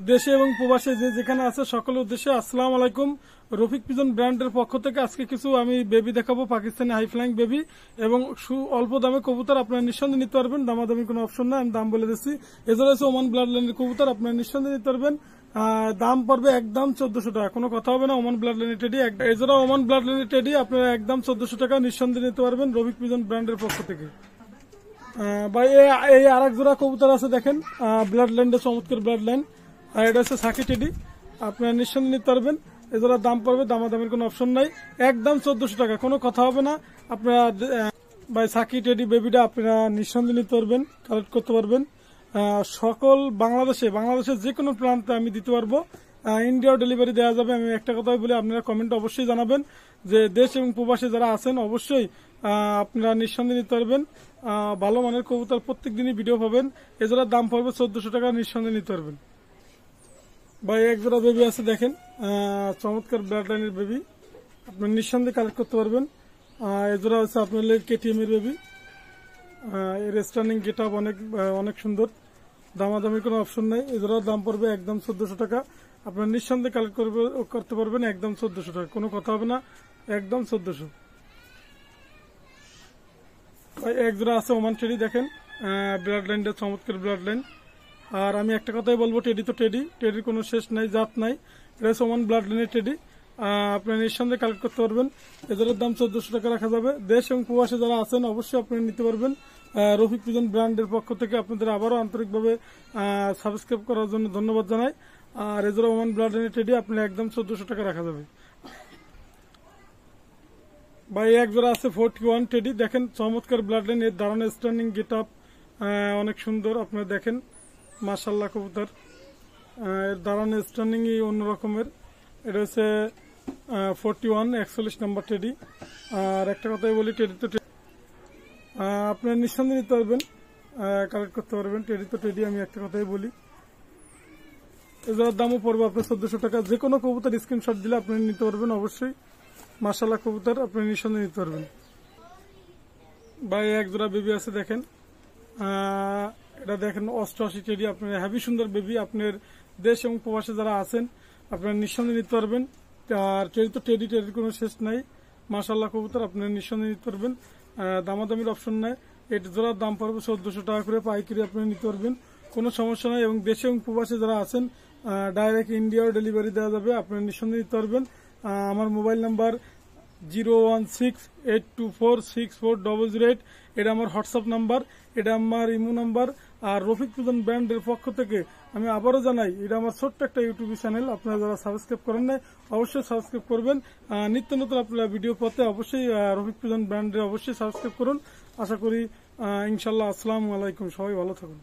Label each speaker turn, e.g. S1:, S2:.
S1: দেশে এবং প্রবাসে যে যেখানে আছে সকলের উদ্দেশ্যে আসসালামু আলাইকুম। রফিক পিজন ব্র্যান্ডের পক্ষ থেকে আজকে কিছু আমি বেবি দেখাবো, পাকিস্তানি হাই ফ্লাইং বেবি এবং অল্প দামে কবুতর আপনারা নিঃসন্দেহে নিতে পারবেন। দামাদামি কোনো অপশন না, আমি দাম বলে দিচ্ছি। এছাড়া আছে ওমান ব্লাড লাইনের কবুতর, আপনারা নিঃসন্দেহে নিতে পারবেন। দাম পড়বে একদম 1400 টাকা, কোনো কথা হবে না। ওমান ব্লাড লাইনের টেডি, এছাড়া ওমান ব্লাড লাইনের টেডি আপনারা একদম 1400 টাকা নিঃসন্দেহে নিতে পারবেন রফিক পিজন ব্র্যান্ডের পক্ষ থেকে। ভাই এই আর এক জোড়া কবুতর আছে দেখেন, ব্লাড লাইনের চমৎকার ব্লাড লাইন, আর এটা হচ্ছে সাকি টেডি, আপনারা নিঃসন্দেহে নিতে পারবেন। এছাড়া দাম পড়বে, দামাদামের কোনো অপশন নাই, একদম 1400 টাকা, কোনো কথা হবে না। আপনারা ভাই সাকি টেডি বেবিটা আপনারা নিঃসন্দেহে নিতে পারবেন, কালেক্ট করতে পারবেন। সকল বাংলাদেশের যে কোনো প্রান্তে আমি দিতে পারবো, ইন্ডিয়াও ডেলিভারি দেওয়া যাবে। আমি একটা কথাই বলি, আপনারা কমেন্ট অবশ্যই জানাবেন যে দেশ এবং প্রবাসে যারা আছেন অবশ্যই আপনারা নিঃসন্দেহে নিতে পারবেন। ভালো মানের কবুতর প্রত্যেক দিনই ভিডিও পাবেন। এছাড়া দাম পড়বে 1400 টাকা, নিঃসন্দেহে নিতে পারবেন। ভাই এক জোড়া বেবি আছে দেখেন, চমৎকার ব্লাড লাইনের বেবি, আপনার নিঃসন্দেহে কালেক্ট করতে পারবেন। এজোড়া হচ্ছে আপনার কেটিএম এর বেবি, এর স্টার্নিং গেট আপ অনেক সুন্দর, দামাদামির কোনো অপশন নাই। এজোড়ার দাম পড়বে একদম 1400 টাকা, আপনার নিঃসন্দেহে কালেক্ট করতে পারবেন একদম 1400 টাকা, কোনো কথা হবে না, একদম 1400। ভাই এক জোড়া আছে ওমান টেডি দেখেন, ব্লাড লাইনটা চমৎকার ব্লাড লাইন। আর আমি একটা কথাই বলবো, টেডি তো টেডির কোনো শেষ নাই, জাত নাই। এটা হচ্ছে ওমান ব্লাড লাইনের টেডি, আপনার নিঃসন্দেহে কালেক্ট করতে পারবেন। এদের দাম 1400 টাকা রাখা যাবে। দেশ এবং প্রবাসে যারা আছেন অবশ্যই আপনারা নিতে পারবেন। রফিক পিজন ব্র্যান্ডের পক্ষ থেকে আপনাদের আবারও আন্তরিকভাবে সাবস্ক্রাইব করার জন্য ধন্যবাদ জানাই। আর এজোড়া ওমান ব্লাড লাইনের টেডি আপনার একদম 1400 টাকা রাখা যাবে। ভাই এক জোড়া আছে 41 টেডি দেখেন, চমৎকার ব্লাড লাইন, এর দারুণ স্টার্নিং গেট আপ অনেক সুন্দর, আপনারা দেখেন মাশাআল্লাহ কবুতর, এর দারুণ স্টার্নিং অন্য রকমের। এটা হচ্ছে 41 নাম্বার টেডি। আর একটা কথাই বলি, টেডি তো আপনারা নিঃসন্দেহে নিতে পারবেন, কালেক্ট করতে পারবেন। টেডি তো টেডি, আমি একটা কথাই বলি। এজোড়ার দামও পড়বে আপনার 1400 টাকা। যে কোনো কবুতর স্ক্রিনশট দিলে আপনি নিতে পারবেন অবশ্যই। মাশাআল্লাহ কবুতর, আপনি নিঃসন্দেহে নিতে পারবেন। ভাই এক জোড়া বেবি আছে দেখেন, এটা দেখেন 88 টেডি, আপনার হেভি সুন্দর বেবি। আপনার দেশ এবং প্রবাসে যারা আছেন আপনারা নিঃসন্দেহে নিতে পারবেন। আর টেডি তো টেডির কোনো শেষ নাই, মাশাআল্লাহ কবুতর, আপনারা নিঃসন্দেহে নিতে পারবেন। দামাদামির অপশন নাই। এর জোড়ার দাম পড়বে 1400 টাকা করে, পাইকারি আপনারা নিতে পারবেন, কোনো সমস্যা নাই। এবং দেশে এবং প্রবাসে যারা আছেন ডাইরেক্ট ইন্ডিয়াও ডেলিভারি দেওয়া যাবে, আপনারা নিঃসন্দেহে নিতে পারবেন। আমার মোবাইল নাম্বার 01682464008, এটা আমার হোয়াটসঅ্যাপ নাম্বার, এটা আমার ইমো নাম্বার। আর রফিক পিজন ব্র্যান্ডের পক্ষ থেকে আমি আবারও জানাই, এটা আমার ছোট্ট একটা ইউটিউব চ্যানেল, আপনারা যারা সাবস্ক্রাইব করেন নাই অবশ্যই সাবস্ক্রাইব করবেন। নিত্য নতুন আপনারা ভিডিও পেতে অবশ্যই রফিক পিজন ব্র্যান্ডে অবশ্যই সাবস্ক্রাইব করুন। আশা করি ইনশাল্লাহ। আসসালামু আলাইকুম, সবাই ভালো থাকুন।